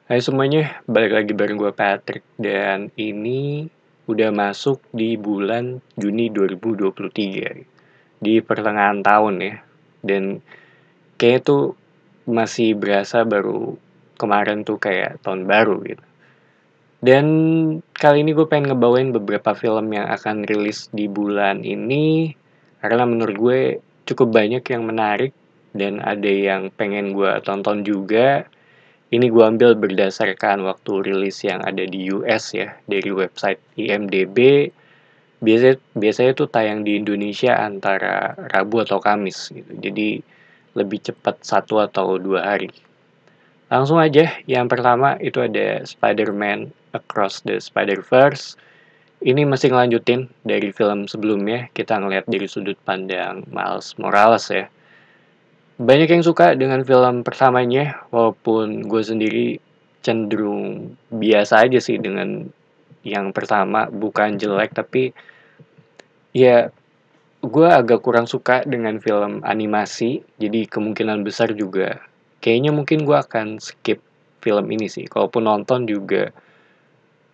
Hai semuanya, balik lagi bareng gue Patrick dan ini udah masuk di bulan Juni 2023 di pertengahan tahun ya. Dan kayaknya tuh masih berasa baru kemarin tuh kayak tahun baru gitu. Dan kali ini gue pengen ngebawain beberapa film yang akan rilis di bulan ini karena menurut gue cukup banyak yang menarik dan ada yang pengen gue tonton juga. Ini gue ambil berdasarkan waktu rilis yang ada di US ya, dari website IMDb. Biasanya tuh tayang di Indonesia antara Rabu atau Kamis gitu. Jadi lebih cepat 1 atau 2 hari. Langsung aja, yang pertama itu ada Spider-Man Across the Spider-Verse. Ini masih ngelanjutin dari film sebelumnya, kita ngeliat dari sudut pandang Miles Morales ya. Banyak yang suka dengan film pertamanya, walaupun gue sendiri cenderung biasa aja sih dengan yang pertama, bukan jelek, tapi ya gue agak kurang suka dengan film animasi, jadi kemungkinan besar juga kayaknya mungkin gue akan skip film ini sih. Kalaupun nonton juga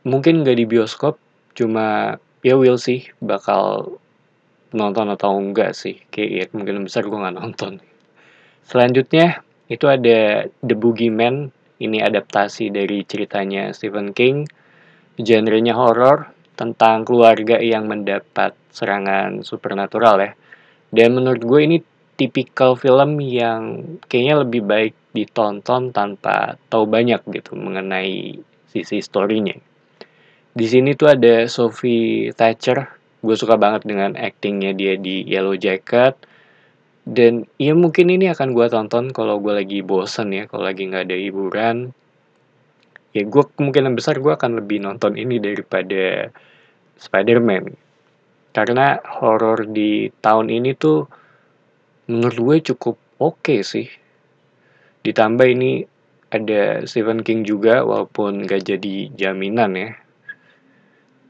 mungkin nggak di bioskop, cuma ya will sih bakal nonton atau enggak sih. Kayak ya, kemungkinan besar gue nggak nonton. Selanjutnya, itu ada The Boogeyman. Ini adaptasi dari ceritanya Stephen King. Genrenya horor tentang keluarga yang mendapat serangan supernatural ya. Dan menurut gue ini tipikal film yang kayaknya lebih baik ditonton tanpa tahu banyak gitu mengenai sisi story-nya. Di sini tuh ada Sophie Thatcher. Gue suka banget dengan actingnya dia di Yellow Jacket. Dan ya mungkin ini akan gue tonton kalau gue lagi bosen ya, kalau lagi nggak ada hiburan. Ya gue kemungkinan besar gue akan lebih nonton ini daripada Spider-Man. Karena horor di tahun ini tuh menurut gue cukup oke sih. Ditambah ini ada Stephen King juga walaupun gak jadi jaminan ya.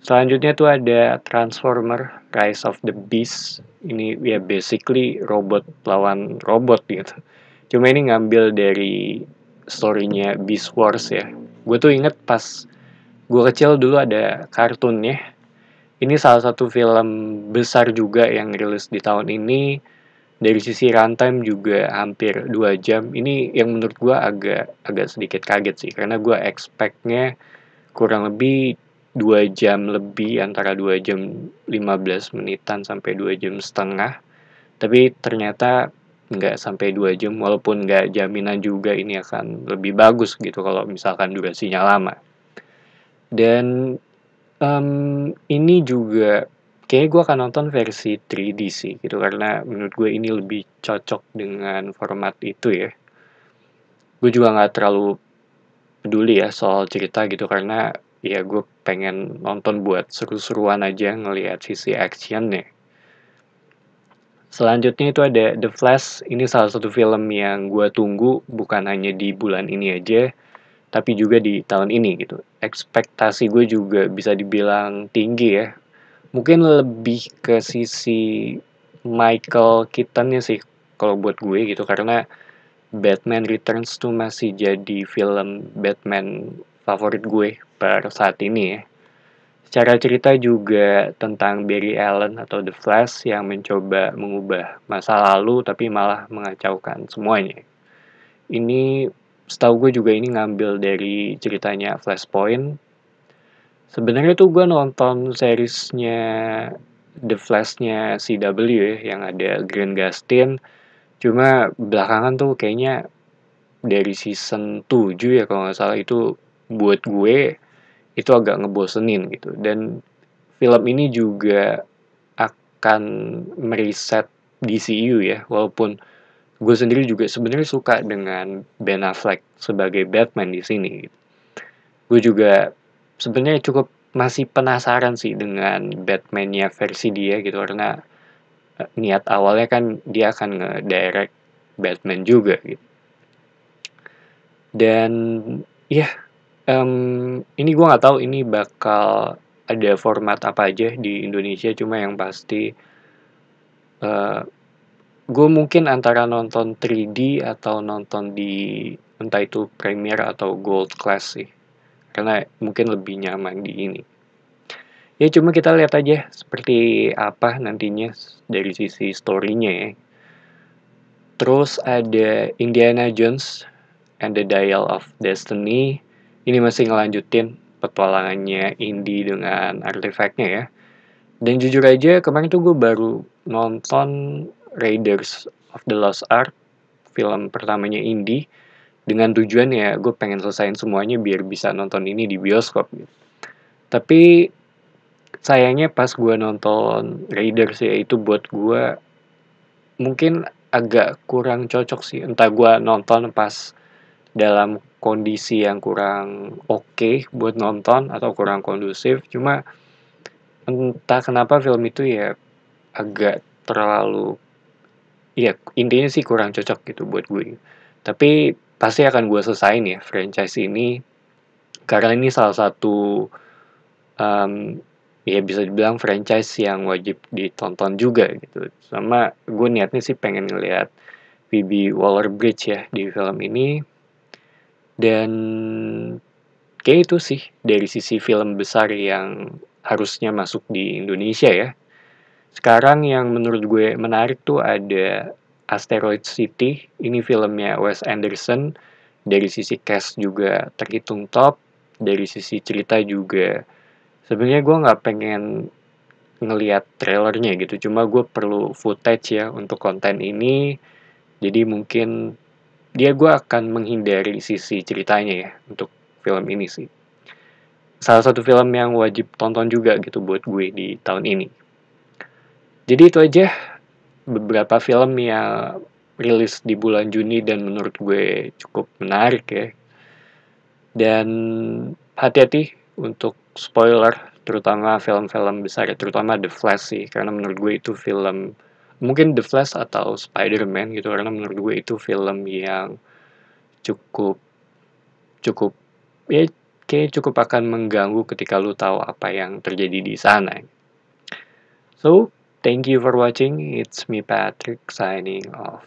Selanjutnya tuh ada Transformer Rise of the Beast. Ini ya basically robot lawan robot gitu. Cuma ini ngambil dari story-nya Beast Wars ya. Gue tuh inget pas gue kecil dulu ada kartunnya. Ini salah satu film besar juga yang rilis di tahun ini. Dari sisi runtime juga hampir 2 jam. Ini yang menurut gue agak agak sedikit kaget sih. Karena gue expect-nya kurang lebih 2 jam lebih, antara 2 jam 15 menitan sampai 2 jam setengah. Tapi ternyata nggak sampai 2 jam, walaupun nggak jaminan juga ini akan lebih bagus gitu kalau misalkan durasinya lama. Dan ini juga kayaknya gue akan nonton versi 3D sih gitu, karena menurut gue ini lebih cocok dengan format itu ya. Gue juga nggak terlalu peduli ya soal cerita gitu, karena ya gue pengen nonton buat seru-seruan aja ngelihat sisi actionnya. Selanjutnya itu ada The Flash. Ini salah satu film yang gue tunggu bukan hanya di bulan ini aja, tapi juga di tahun ini gitu. Ekspektasi gue juga bisa dibilang tinggi ya. Mungkin lebih ke sisi Michael Keaton-nya sih kalau buat gue gitu, karena Batman Returns tuh masih jadi film Batman favorit gue per saat ini ya. Secara cerita juga tentang Barry Allen atau The Flash yang mencoba mengubah masa lalu tapi malah mengacaukan semuanya. Ini setahu gue juga ini ngambil dari ceritanya Flashpoint. Sebenarnya tuh gue nonton seriesnya The Flash-nya CW ya, yang ada Grant Gustin. Cuma belakangan tuh kayaknya dari season 7 ya kalau nggak salah, itu buat gue itu agak ngebosenin gitu. Dan film ini juga akan mereset DCU ya, walaupun gue sendiri juga sebenarnya suka dengan Ben Affleck sebagai Batman di sini gitu. Gue juga sebenarnya cukup masih penasaran sih dengan Batman-nya versi dia gitu, karena niat awalnya kan dia akan nge-direct Batman juga gitu. Dan ya, ini gue nggak tahu ini bakal ada format apa aja di Indonesia, cuma yang pasti gue mungkin antara nonton 3D atau nonton di entah itu Premier atau Gold Class sih, karena mungkin lebih nyaman di ini. Ya cuma kita lihat aja seperti apa nantinya dari sisi story-nya ya. Terus ada Indiana Jones and the Dial of Destiny. Ini masih ngelanjutin petualangannya Indy dengan artefaknya ya. Dan jujur aja kemarin tuh gue baru nonton Raiders of the Lost Ark, film pertamanya Indy, dengan tujuan ya gue pengen selesain semuanya biar bisa nonton ini di bioskop gitu. Tapi sayangnya pas gue nonton Raiders ya, itu buat gue mungkin agak kurang cocok sih. Entah gue nonton pas dalam kondisi yang kurang oke buat nonton atau kurang kondusif. Cuma entah kenapa film itu ya agak terlalu, ya intinya sih kurang cocok gitu buat gue. Tapi pasti akan gue selesain ya franchise ini, karena ini salah satu ya bisa dibilang franchise yang wajib ditonton juga gitu. Sama gue niatnya sih pengen ngeliat Phoebe Waller-Bridge ya di film ini. Dan kayak itu sih dari sisi film besar yang harusnya masuk di Indonesia ya. Sekarang yang menurut gue menarik tuh ada Asteroid City. Ini filmnya Wes Anderson. Dari sisi cast juga terhitung top. Dari sisi cerita juga. Sebenarnya gue nggak pengen ngelihat trailernya gitu. Cuma gue perlu footage ya untuk konten ini. Jadi mungkin gue akan menghindari sisi ceritanya ya untuk film ini sih. Salah satu film yang wajib tonton juga gitu buat gue di tahun ini. Jadi itu aja beberapa film yang rilis di bulan Juni dan menurut gue cukup menarik ya. Dan hati-hati untuk spoiler, terutama film-film besar ya, terutama The Flash sih, karena menurut gue itu film, mungkin The Flash atau Spider-Man gitu, karena menurut gue itu film yang cukup cukup ya kayak cukup akan mengganggu ketika lu tahu apa yang terjadi di sana. So, thank you for watching. It's me Patrick signing off.